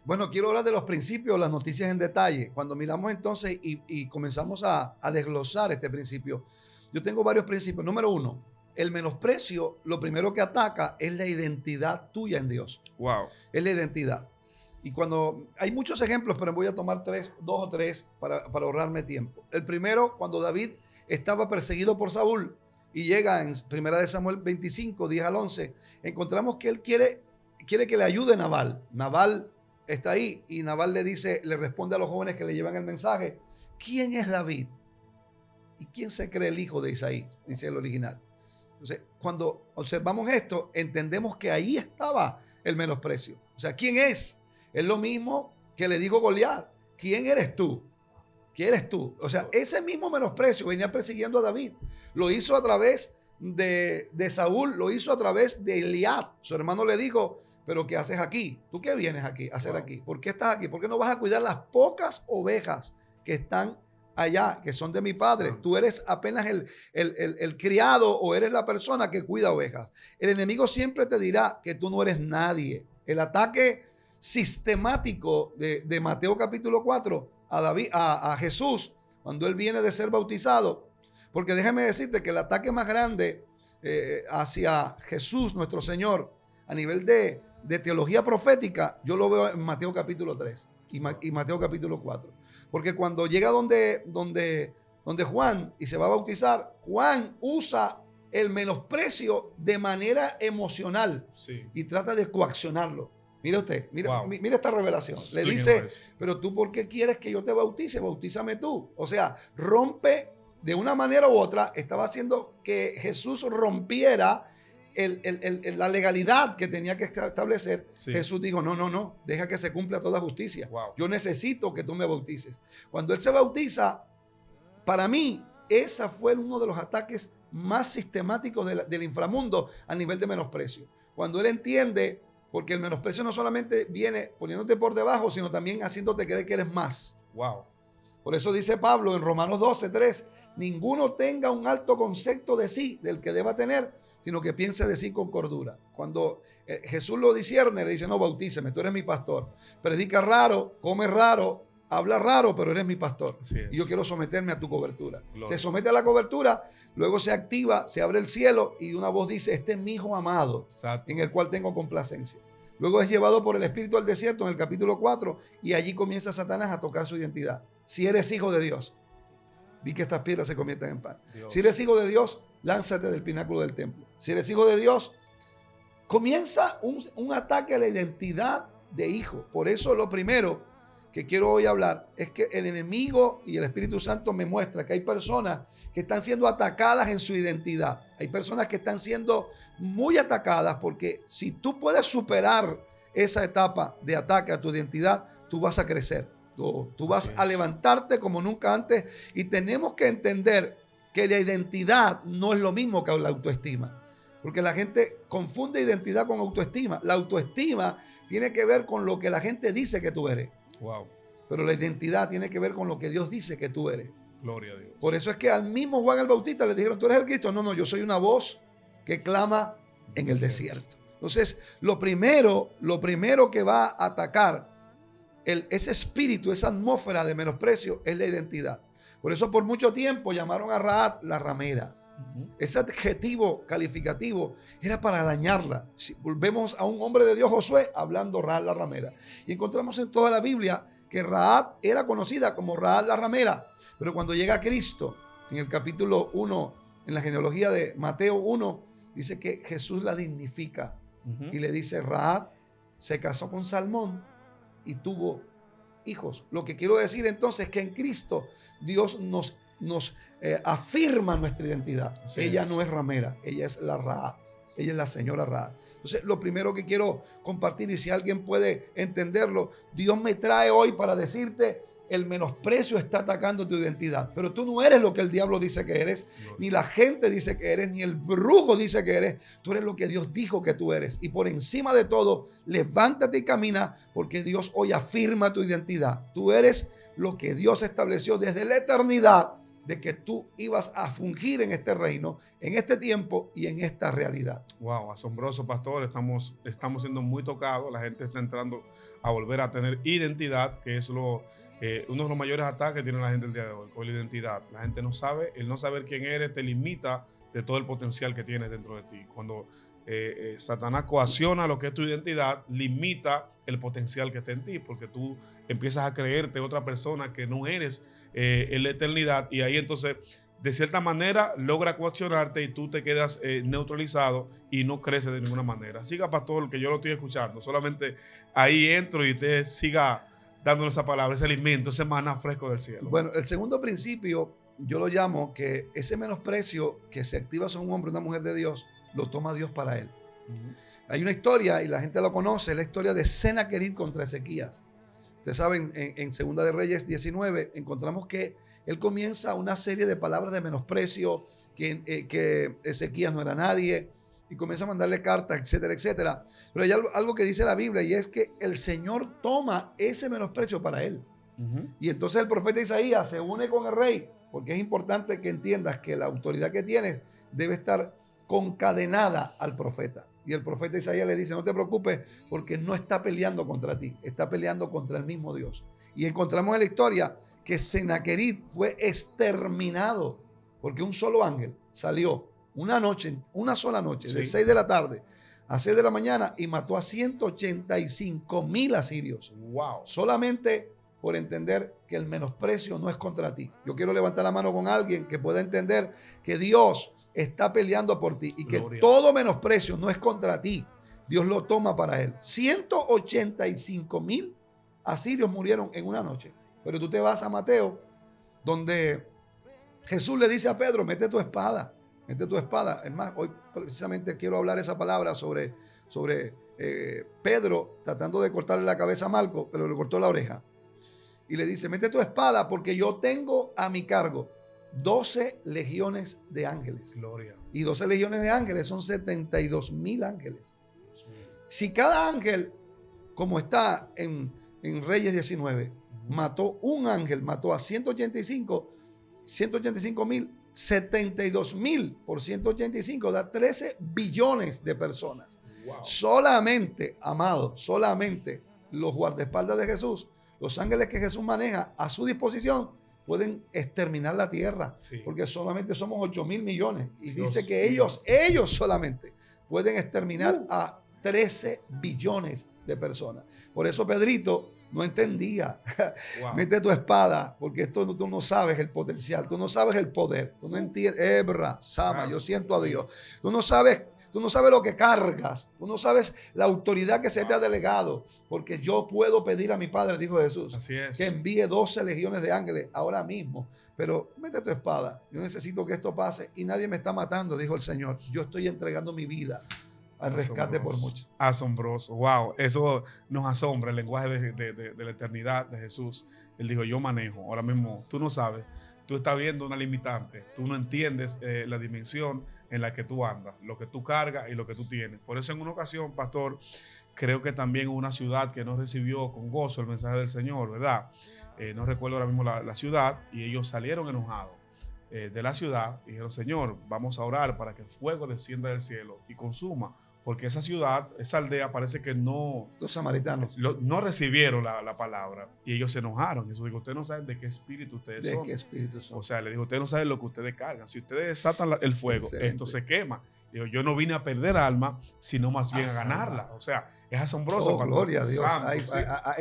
Bueno, quiero hablar de los principios, las noticias en detalle. Cuando miramos entonces y comenzamos a desglosar este principio, yo tengo varios principios. Número uno, el menosprecio, lo primero que ataca es la identidad tuya en Dios. Wow. Es la identidad. Y cuando hay muchos ejemplos, pero voy a tomar dos o tres para ahorrarme tiempo. El primero, cuando David estaba perseguido por Saúl y llega en 1 Samuel 25, 10 al 11, encontramos que él quiere que le ayude Nabal. Nabal está ahí y Nabal le responde a los jóvenes que le llevan el mensaje: ¿quién es David? ¿Y quién se cree el hijo de Isaí? Dice el original. Entonces, cuando observamos esto, entendemos que ahí estaba el menosprecio. O sea, ¿quién es? Es lo mismo que le dijo Goliat: ¿quién eres tú? ¿Quién eres tú? O sea, ese mismo menosprecio venía persiguiendo a David. Lo hizo a través de Saúl, lo hizo a través de Eliab. Su hermano le dijo: ¿pero qué haces aquí? ¿Tú qué vienes aquí a hacer aquí? ¿Por qué estás aquí? ¿Por qué no vas a cuidar las pocas ovejas que están allá, que son de mi padre? Tú eres apenas el criado o eres la persona que cuida ovejas. El enemigo siempre te dirá que tú no eres nadie. El ataque sistemático de Mateo capítulo 4 a Jesús, cuando él viene de ser bautizado, porque déjame decirte que el ataque más grande hacia Jesús, nuestro Señor, a nivel de teología profética, yo lo veo en Mateo capítulo 3 y Mateo capítulo 4. Porque cuando llega donde Juan y se va a bautizar, Juan usa el menosprecio de manera emocional, sí, y trata de coaccionarlo. Mira usted, mira esta revelación. Le dice: pero tú, ¿por qué quieres que yo te bautice? Bautízame tú. O sea, rompe de una manera u otra. Estaba haciendo que Jesús rompiera la legalidad que tenía que establecer. Sí. Jesús dijo: no, deja que se cumpla toda justicia. Wow. Yo necesito que tú me bautices. Cuando él se bautiza, para mí, ese fue uno de los ataques más sistemáticos del inframundo a nivel de menosprecio. Cuando él entiende, porque el menosprecio no solamente viene poniéndote por debajo, sino también haciéndote creer que eres más. Wow. Por eso dice Pablo en Romanos 12:3: ninguno tenga un alto concepto de sí, del que deba tener, sino que piense de sí con cordura. Cuando Jesús lo discierne, le dice: no, bautíceme, tú eres mi pastor. Predica raro, come raro, habla raro, pero eres mi pastor. Y yo quiero someterme a tu cobertura. Gloria. Se somete a la cobertura, luego se activa, se abre el cielo y una voz dice: este es mi hijo amado, exacto, en el cual tengo complacencia. Luego es llevado por el Espíritu al desierto en el capítulo 4 y allí comienza Satanás a tocar su identidad. Si eres hijo de Dios, di que estas piedras se conviertan en pan. Dios. Si eres hijo de Dios, lánzate del pináculo del templo. Si eres hijo de Dios, comienza un ataque a la identidad de hijo. Por eso lo primero que quiero hoy hablar es que el enemigo y el Espíritu Santo me muestra que hay personas que están siendo atacadas en su identidad. Hay personas que están siendo muy atacadas porque si tú puedes superar esa etapa de ataque a tu identidad, tú vas a crecer. Tú vas a levantarte como nunca antes y tenemos que entender que la identidad no es lo mismo que la autoestima. Porque la gente confunde identidad con autoestima. La autoestima tiene que ver con lo que la gente dice que tú eres. Wow. Pero la identidad tiene que ver con lo que Dios dice que tú eres. Gloria a Dios. Por eso es que al mismo Juan el Bautista le dijeron: ¿tú eres el Cristo? No, yo soy una voz que clama en el desierto. Entonces, lo primero que va a atacar ese espíritu, esa atmósfera de menosprecio es la identidad. Por eso por mucho tiempo llamaron a Rahab la ramera. Ese adjetivo calificativo era para dañarla. Si volvemos a un hombre de Dios, Josué, hablando Rahab la ramera. Y encontramos en toda la Biblia que Rahab era conocida como Rahab la ramera. Pero cuando llega Cristo, en el capítulo 1, en la genealogía de Mateo 1, dice que Jesús la dignifica. Y le dice: Rahab se casó con Salmón y tuvo hijos. Lo que quiero decir entonces es que en Cristo Dios nos afirma nuestra identidad. Ella no es ramera, ella es la Rahab, ella es la señora Rahab. Entonces, lo primero que quiero compartir, y si alguien puede entenderlo, Dios me trae hoy para decirte: el menosprecio está atacando tu identidad, pero tú no eres lo que el diablo dice que eres, ni la gente dice que eres, ni el brujo dice que eres. Tú eres lo que Dios dijo que tú eres. Y por encima de todo, levántate y camina, porque Dios hoy afirma tu identidad. Tú eres lo que Dios estableció desde la eternidad, de que tú ibas a fungir en este reino, en este tiempo y en esta realidad. Wow, asombroso, pastor. Estamos siendo muy tocados. La gente está entrando a volver a tener identidad, que es uno de los mayores ataques que tiene la gente el día de hoy, con la identidad. La gente no sabe, el no saber quién eres te limita de todo el potencial que tienes dentro de ti. Cuando Satanás coacciona lo que es tu identidad, limita el potencial que está en ti, porque tú empiezas a creerte otra persona que no eres en la eternidad, y ahí entonces de cierta manera logra coaccionarte y tú te quedas neutralizado y no creces de ninguna manera. Siga, pastor, que yo lo estoy escuchando. Solamente ahí entro y usted siga dándonos esa palabra, ese alimento, ese maná fresco del cielo. Bueno, el segundo principio yo lo llamo que ese menosprecio que se activa sobre un hombre o una mujer de Dios, lo toma Dios para él. Hay una historia, y la gente lo conoce, la historia de Senaquerib contra Ezequías. Ustedes saben, en Segunda de Reyes 19 encontramos que él comienza una serie de palabras de menosprecio, que Ezequías no era nadie, y comienza a mandarle cartas, etcétera, etcétera. Pero hay algo que dice la Biblia, y es que el Señor toma ese menosprecio para él. Y entonces el profeta Isaías se une con el rey, porque es importante que entiendas que la autoridad que tienes debe estar concadenada al profeta. Y el profeta Isaías le dice: no te preocupes, porque no está peleando contra ti, está peleando contra el mismo Dios. Y encontramos en la historia que Senaquerib fue exterminado, porque un solo ángel salió una sola noche, de 6 de la tarde a 6 de la mañana, y mató a 185,000 asirios. Wow. Solamente por entender que el menosprecio no es contra ti. Yo quiero levantar la mano con alguien que pueda entender que Dios está peleando por ti, y que Gloria. todo menosprecio no es contra ti. Dios lo toma para él. 185,000 asirios murieron en una noche. Pero tú te vas a Mateo, donde Jesús le dice a Pedro: mete tu espada, mete tu espada. Es más, hoy precisamente quiero hablar esa palabra sobre Pedro tratando de cortarle la cabeza a Malco, pero le cortó la oreja. Y le dice: mete tu espada, porque yo tengo a mi cargo 12 legiones de ángeles. Gloria. Y 12 legiones de ángeles son 72,000 ángeles. Si cada ángel, como está en Reyes 19, mató un ángel, mató a 185,000, 72,000 por 185 da 13 billones de personas. Wow. Solamente, amado, solamente los guardaespaldas de Jesús, los ángeles que Jesús maneja a su disposición, pueden exterminar la tierra, Sí. porque solamente somos 8,000 millones. Y Dios dice que mío. ellos solamente pueden exterminar a 13 billones de personas. Por eso Pedrito no entendía. Wow. Mete tu espada, porque tú no sabes el potencial, tú no sabes el poder, tú no entiendes. Ebra, Sama, yo siento a Dios. Tú no sabes lo que cargas, tú no sabes la autoridad que se te ha delegado, porque yo puedo pedir a mi Padre, dijo Jesús, Así es. que envíe 12 legiones de ángeles ahora mismo. Pero mete tu espada, yo necesito que esto pase, y nadie me está matando, dijo el Señor. Yo estoy entregando mi vida al rescate por muchos. Asombroso. Wow. Eso nos asombra, el lenguaje de la eternidad de Jesús. Él dijo: yo manejo. Ahora mismo tú no sabes, tú estás viendo una limitante, tú no entiendes la dimensión en la que tú andas, lo que tú cargas y lo que tú tienes. Por eso en una ocasión, pastor, creo que también una ciudad que no recibió con gozo el mensaje del Señor, ¿verdad? No recuerdo ahora mismo la ciudad, y ellos salieron enojados de la ciudad y dijeron: Señor, vamos a orar para que el fuego descienda del cielo y consuma, porque esa ciudad, esa aldea, parece que no Los samaritanos. no recibieron la palabra, y ellos se enojaron. Jesús dijo: ustedes no saben de qué espíritu ustedes ¿De son. qué espíritu son? O sea, le dijo: ustedes no saben lo que ustedes cargan. Si ustedes desatan el fuego, Excelente. esto se quema. Dijo: yo no vine a perder alma, sino más bien a ganarla. O sea, es asombroso. Oh, gloria a Dios. Santo, Hay sí.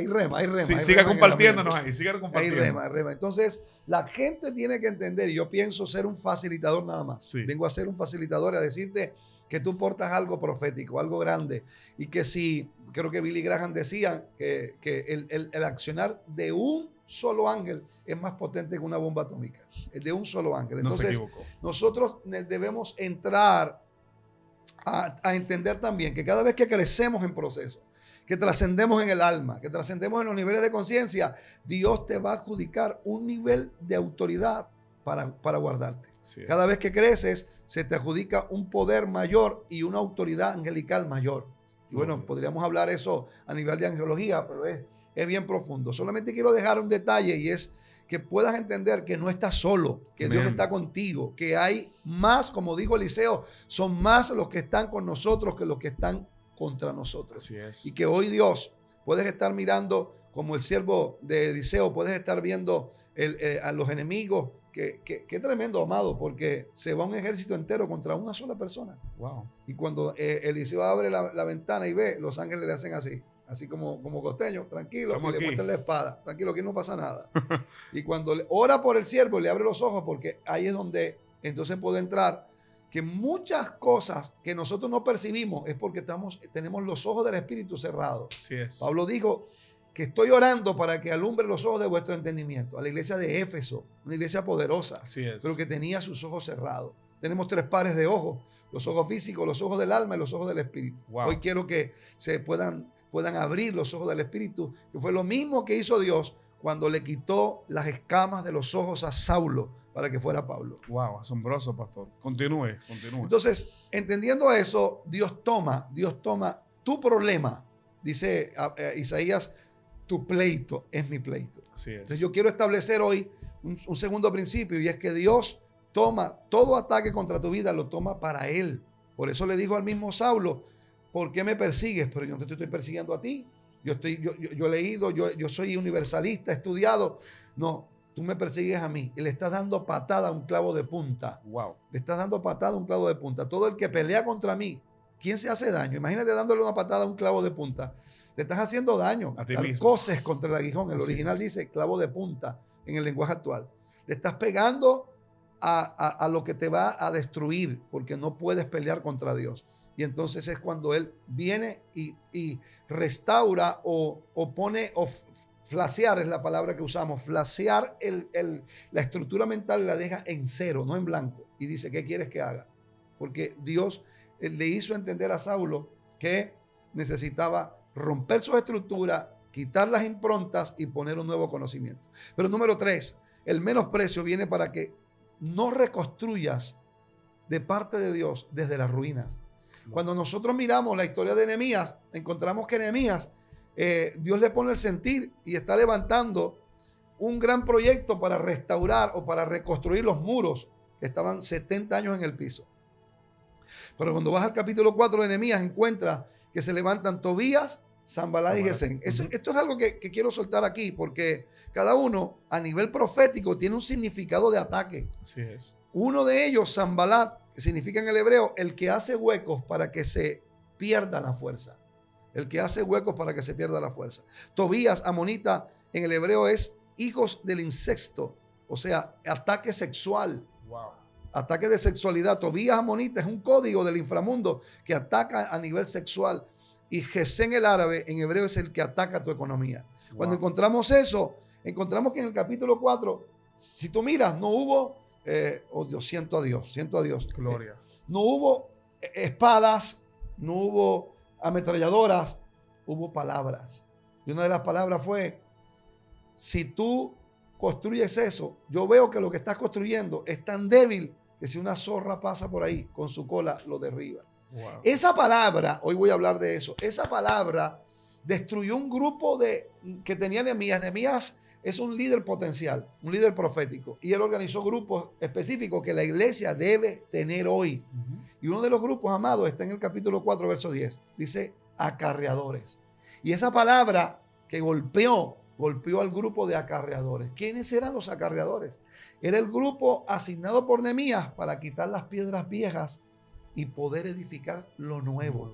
rema. Sí, hay siga rema en el compartiéndonos ambiente. ahí, siga Hay compartiendo. rema. Entonces, la gente tiene que entender, y yo pienso ser un facilitador nada más. Sí. Vengo a ser un facilitador y a decirte que tú portas algo profético, algo grande, y que si, creo que Billy Graham decía que el accionar de un solo ángel es más potente que una bomba atómica, el de un solo ángel. No se Entonces, equivocó. nosotros debemos entrar a entender también que cada vez que crecemos en proceso, que trascendemos en el alma, que trascendemos en los niveles de conciencia, Dios te va a adjudicar un nivel de autoridad para guardarte. Sí. Cada vez que creces, se te adjudica un poder mayor y una autoridad angelical mayor. Y bueno, podríamos hablar eso a nivel de angelología, pero es bien profundo. Solamente quiero dejar un detalle y es que puedas entender que no estás solo, que Amén. Dios está contigo, que hay más, como dijo Eliseo, son más los que están con nosotros que los que están contra nosotros. Así es. Y que hoy Dios, puedes estar mirando como el siervo de Eliseo, puedes estar viendo a los enemigos. Qué tremendo, amado, porque se va un ejército entero contra una sola persona. Wow. Y cuando Eliseo abre la ventana y ve, los ángeles le hacen así como costeño, tranquilo, Estamos y le aquí. muestran la espada, tranquilo, aquí no pasa nada. Y cuando ora por el siervo, le abre los ojos, porque ahí es donde entonces puede entrar que muchas cosas que nosotros no percibimos es porque tenemos los ojos del Espíritu cerrados. Así es. Pablo dijo que estoy orando para que alumbre los ojos de vuestro entendimiento. A la iglesia de Éfeso, una iglesia poderosa, Así es. pero que tenía sus ojos cerrados. Tenemos 3 pares de ojos, los ojos físicos, los ojos del alma y los ojos del espíritu. Wow. Hoy quiero que se puedan abrir los ojos del espíritu, que fue lo mismo que hizo Dios cuando le quitó las escamas de los ojos a Saulo para que fuera Pablo. Wow, asombroso, pastor. Continúe. Entonces, entendiendo eso, Dios toma tu problema. Dice Isaías, tu pleito es mi pleito. Así es. Entonces yo quiero establecer hoy un segundo principio, y es que Dios toma todo ataque contra tu vida, lo toma para Él. Por eso le dijo al mismo Saulo, ¿por qué me persigues? Pero yo no te estoy persiguiendo a ti. Yo he leído, yo soy universalista, he estudiado. No, tú me persigues a mí. Y le estás dando patada a un clavo de punta. Wow. Le estás dando patada a un clavo de punta. Todo el que pelea contra mí, ¿quién se hace daño? Imagínate dándole una patada a un clavo de punta. Te estás haciendo daño. A ti mismo. Coses contra el aguijón. El original dice clavo de punta en el lenguaje actual. Le estás pegando a lo que te va a destruir, porque no puedes pelear contra Dios. Y entonces es cuando Él viene y restaura o pone, o flasear es la palabra que usamos, flasear la estructura mental, la deja en cero, no en blanco. Y dice, ¿qué quieres que haga? Porque Dios le hizo entender a Saulo que necesitaba romper su estructura, quitar las improntas y poner un nuevo conocimiento. Pero número 3, el menosprecio viene para que no reconstruyas de parte de Dios desde las ruinas. Cuando nosotros miramos la historia de Nehemías, encontramos que Nehemías, Dios le pone el sentir y está levantando un gran proyecto para restaurar o para reconstruir los muros que estaban 70 años en el piso. Pero cuando vas al capítulo 4 de Nehemías, encuentras que se levantan Tobías, Sanballat y Gesem. Esto es algo que quiero soltar aquí, porque cada uno a nivel profético tiene un significado de ataque. Así es. Uno de ellos, Sanballat, que significa en el hebreo el que hace huecos para que se pierda la fuerza. El que hace huecos para que se pierda la fuerza. Tobías, amonita, en el hebreo es hijos del incesto, o sea, ataque sexual. Wow. Ataque de sexualidad. Tobías, amonita, es un código del inframundo que ataca a nivel sexual. Y Gesem, el árabe, en hebreo es el que ataca tu economía. Wow. Cuando encontramos eso, encontramos que en el capítulo 4, si tú miras, no hubo, oh Dios, siento a Dios. Gloria. No hubo espadas, no hubo ametralladoras, hubo palabras. Y una de las palabras fue, si tú construyes eso, yo veo que lo que estás construyendo es tan débil que si una zorra pasa por ahí con su cola, lo derriba. Wow. Esa palabra, hoy voy a hablar de eso, esa palabra destruyó un grupo que tenía Nehemías. Nehemías es un líder potencial, un líder profético, y él organizó grupos específicos que la iglesia debe tener hoy. Y uno de los grupos, amados, está en el capítulo 4, verso 10. Dice acarreadores. Y esa palabra que golpeó al grupo de acarreadores. ¿Quiénes eran los acarreadores? Era el grupo asignado por Nehemías para quitar las piedras viejas y poder edificar lo nuevo.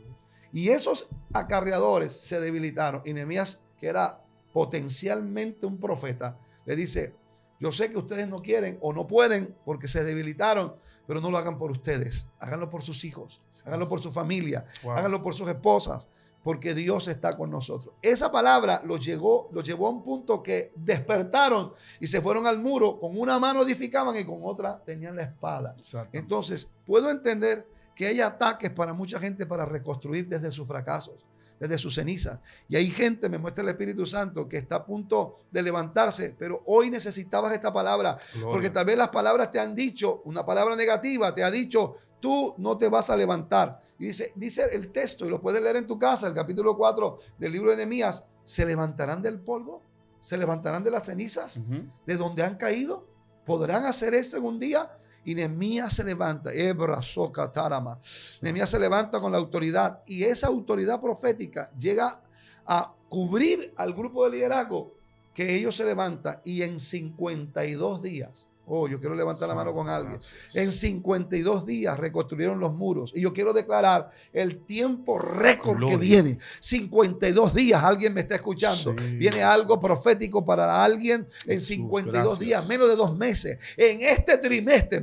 Y esos acarreadores se debilitaron. Y Nehemías, que era potencialmente un profeta, le dice, yo sé que ustedes no quieren o no pueden porque se debilitaron, pero no lo hagan por ustedes. Háganlo por sus hijos, háganlo por su familia, háganlo por sus esposas, porque Dios está con nosotros. Esa palabra los llevó a un punto que despertaron y se fueron al muro. Con una mano edificaban y con otra tenían la espada. Exacto. Entonces, puedo entender que hay ataques para mucha gente para reconstruir desde sus fracasos, desde sus cenizas. Y hay gente, me muestra el Espíritu Santo, que está a punto de levantarse, pero hoy necesitabas esta palabra, Gloria. porque tal vez las palabras te han dicho, una palabra negativa te ha dicho, tú no te vas a levantar. Y dice el texto, y lo puedes leer en tu casa, el capítulo 4 del libro de Nehemías, ¿se levantarán del polvo? ¿Se levantarán de las cenizas? ¿De donde han caído? ¿Podrán hacer esto en un día? Y Nehemías se levanta. Nehemías se levanta con la autoridad. Y esa autoridad profética llega a cubrir al grupo de liderazgo, que ellos se levantan y en 52 días. Oh, yo quiero levantar la mano con alguien. En 52 días reconstruyeron los muros. Y yo quiero declarar el tiempo récord que viene. 52 días, alguien me está escuchando. Sí. Viene algo profético para alguien en 52 días, menos de 2 meses. En este trimestre,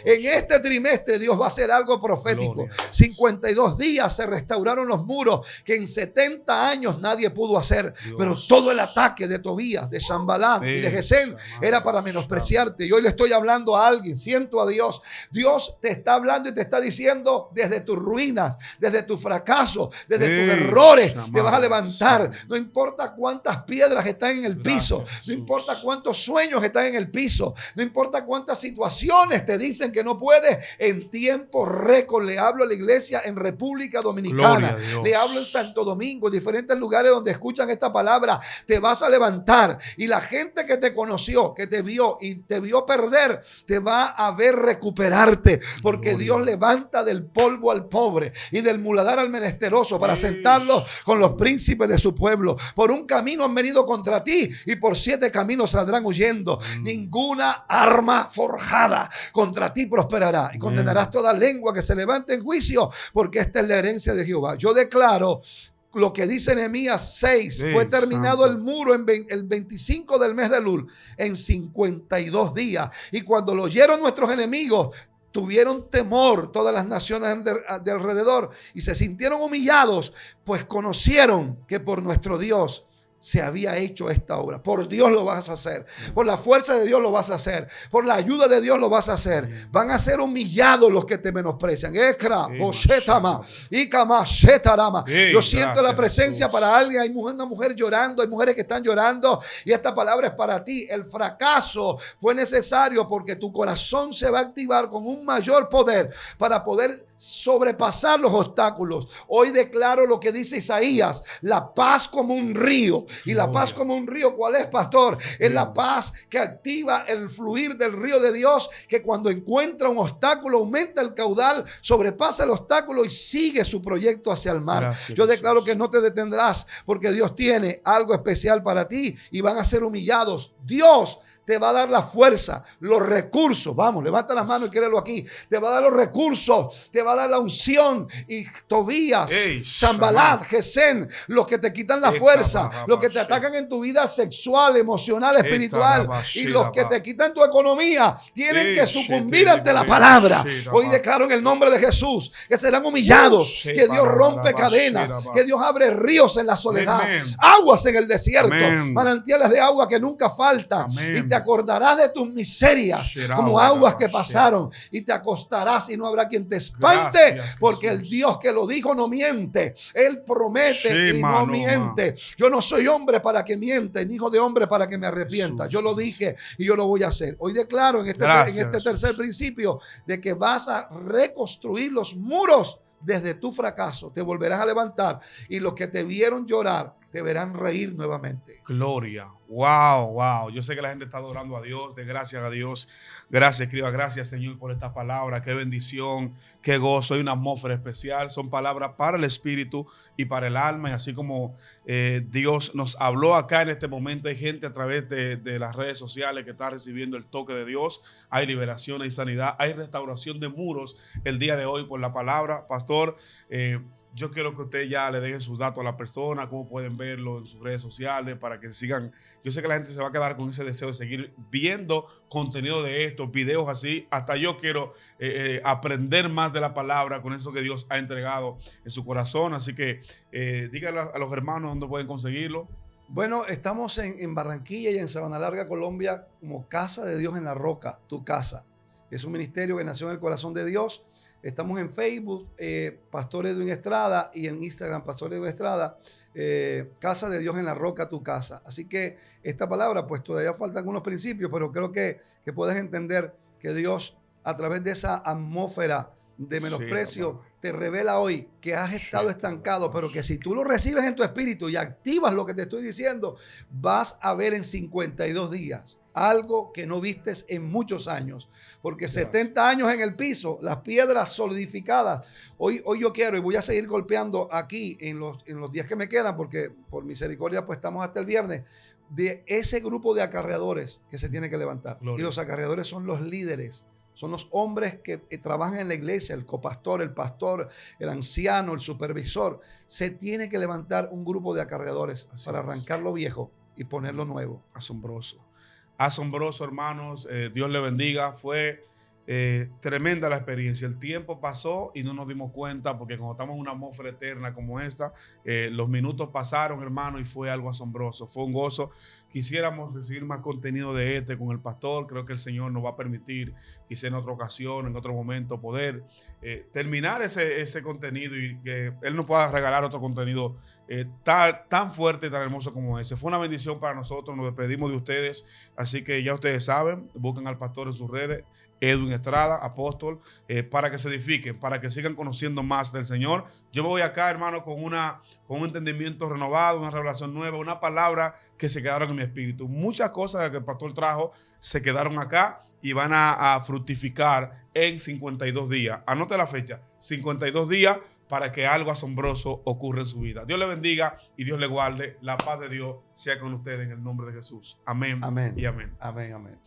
en este trimestre Dios va a hacer algo profético. 52 días se restauraron los muros que en 70 años nadie pudo hacer. Dios. Pero todo el ataque de Tobías, de Sanballat y de Gesén era para menospreciarte. Y hoy le estoy hablando a alguien, siento a Dios. Dios te está hablando y te está diciendo, desde tus ruinas, desde tu fracaso, desde tus errores, te vas a levantar. No importa cuántas piedras están en el piso, no importa cuántos sueños están en el piso, no importa cuántas situaciones te dicen que no puedes. En tiempo récord le hablo a la iglesia en República Dominicana, le hablo en Santo Domingo, en diferentes lugares donde escuchan esta palabra. Te vas a levantar y la gente que te conoció, que te vio y te vio perder, te va a ver recuperarte, porque Dios levanta del polvo al pobre y del muladar al menesteroso para sentarlo con los príncipes de su pueblo. Por un camino han venido contra ti y por 7 caminos saldrán huyendo. Ninguna arma forjada contra ti prosperará y condenarás toda lengua que se levante en juicio, porque esta es la herencia de Jehová. Yo declaro lo que dice Nehemías 6, fue terminado el muro el 25 del mes de Elul, en 52 días. Y cuando lo oyeron nuestros enemigos, tuvieron temor todas las naciones de alrededor y se sintieron humillados, pues conocieron que por nuestro Dios se había hecho esta obra. Por Dios lo vas a hacer. Por la fuerza de Dios lo vas a hacer. Por la ayuda de Dios lo vas a hacer. Van a ser humillados los que te menosprecian. Yo siento la presencia para alguien. Hay una mujer llorando. Hay mujeres que están llorando. Y esta palabra es para ti. El fracaso fue necesario porque tu corazón se va a activar con un mayor poder para poder sobrepasar los obstáculos. Hoy declaro lo que dice Isaías: la paz como un río. Y la paz como un río, ¿cuál es, pastor? Es la paz que activa el fluir del río de Dios, que cuando encuentra un obstáculo aumenta el caudal, sobrepasa el obstáculo y sigue su proyecto hacia el mar. Gracias, yo declaro que no te detendrás, porque Dios tiene algo especial para ti y van a ser humillados. Dios te va a dar la fuerza, los recursos. Vamos, levanta las manos y créelo aquí. Te va a dar los recursos, te va a dar la unción. Y Tobías, Sanballat, Gesén, los que te quitan la fuerza, los que te atacan en tu vida sexual, emocional, espiritual, y los que te quitan tu economía, tienen que sucumbir ante la palabra. Hoy declaro en el nombre de Jesús que serán humillados, que Dios rompe cadenas, que Dios abre ríos en la soledad, aguas en el desierto, manantiales de agua que nunca faltan. Y te acordarás de tus miserias como aguas que pasaron, y te acostarás y no habrá quien te espante. Gracias, porque el Dios que lo dijo no miente. Él promete y no miente. Yo no soy hombre para que miente, ni hijo de hombre para que me arrepienta. Yo lo dije y yo lo voy a hacer. Hoy declaro en este tercer principio de que vas a reconstruir los muros desde tu fracaso. Te volverás a levantar y los que te vieron llorar te verán reír nuevamente. Gloria. Wow, wow. Yo sé que la gente está adorando a Dios, de gracias a Dios. Gracias, escriba, gracias, Señor, por esta palabra. Qué bendición, qué gozo. Hay una atmósfera especial. Son palabras para el espíritu y para el alma. Y así como Dios nos habló acá en este momento, hay gente a través de las redes sociales que está recibiendo el toque de Dios. Hay liberación, hay sanidad, hay restauración de muros el día de hoy por la palabra. Pastor, yo quiero que usted ya le deje sus datos a la persona, cómo pueden verlo en sus redes sociales, para que sigan. Yo sé que la gente se va a quedar con ese deseo de seguir viendo contenido de estos, videos así. Hasta yo quiero aprender más de la palabra con eso que Dios ha entregado en su corazón. Así que díganle a los hermanos dónde pueden conseguirlo. Bueno, estamos en Barranquilla y en Sabana Larga, Colombia, como Casa de Dios en la Roca, tu casa. Es un ministerio que nació en el corazón de Dios. Estamos en Facebook, Pastor Edwin Estrada, y en Instagram, Pastor Edwin Estrada, Casa de Dios en la Roca, tu casa. Así que esta palabra, pues todavía faltan algunos principios, pero creo que puedes entender que Dios, a través de esa atmósfera de menosprecio, te revela hoy que has estado estancado, pero que si tú lo recibes en tu espíritu y activas lo que te estoy diciendo, vas a ver en 52 días algo que no vistes en muchos años, porque 70 años en el piso, las piedras solidificadas. Hoy yo quiero, y voy a seguir golpeando aquí en los días que me quedan, porque por misericordia pues estamos hasta el viernes, de ese grupo de acarreadores que se tiene que levantar. Gloria. Y los acarreadores son los líderes. Son los hombres que trabajan en la iglesia, el copastor, el pastor, el anciano, el supervisor. Se tiene que levantar un grupo de acarreadores para arrancar lo viejo y poner lo nuevo. Asombroso. Asombroso, hermanos. Dios le bendiga. Fue tremenda la experiencia. El tiempo pasó y no nos dimos cuenta, porque cuando estamos en una atmósfera eterna como esta, los minutos pasaron, hermano, y fue algo asombroso. Fue un gozo. Quisiéramos recibir más contenido de con el pastor. Creo que el Señor nos va a permitir, quizá en otra ocasión, en otro momento, poder terminar ese contenido, y que Él nos pueda regalar otro contenido tan fuerte y tan hermoso como ese. Fue una bendición para nosotros. Nos despedimos de ustedes. Así que ya ustedes saben, busquen al pastor en sus redes, Edwin Estrada, apóstol, para que se edifiquen, para que sigan conociendo más del Señor. Yo me voy acá, hermano, con un entendimiento renovado, una revelación nueva, una palabra que se quedaron en mi espíritu. Muchas cosas que el pastor trajo se quedaron acá y van a fructificar en 52 días. Anote la fecha, 52 días, para que algo asombroso ocurra en su vida. Dios le bendiga y Dios le guarde. La paz de Dios sea con ustedes en el nombre de Jesús. Amén. Amén. Y amén. Amén. Amén.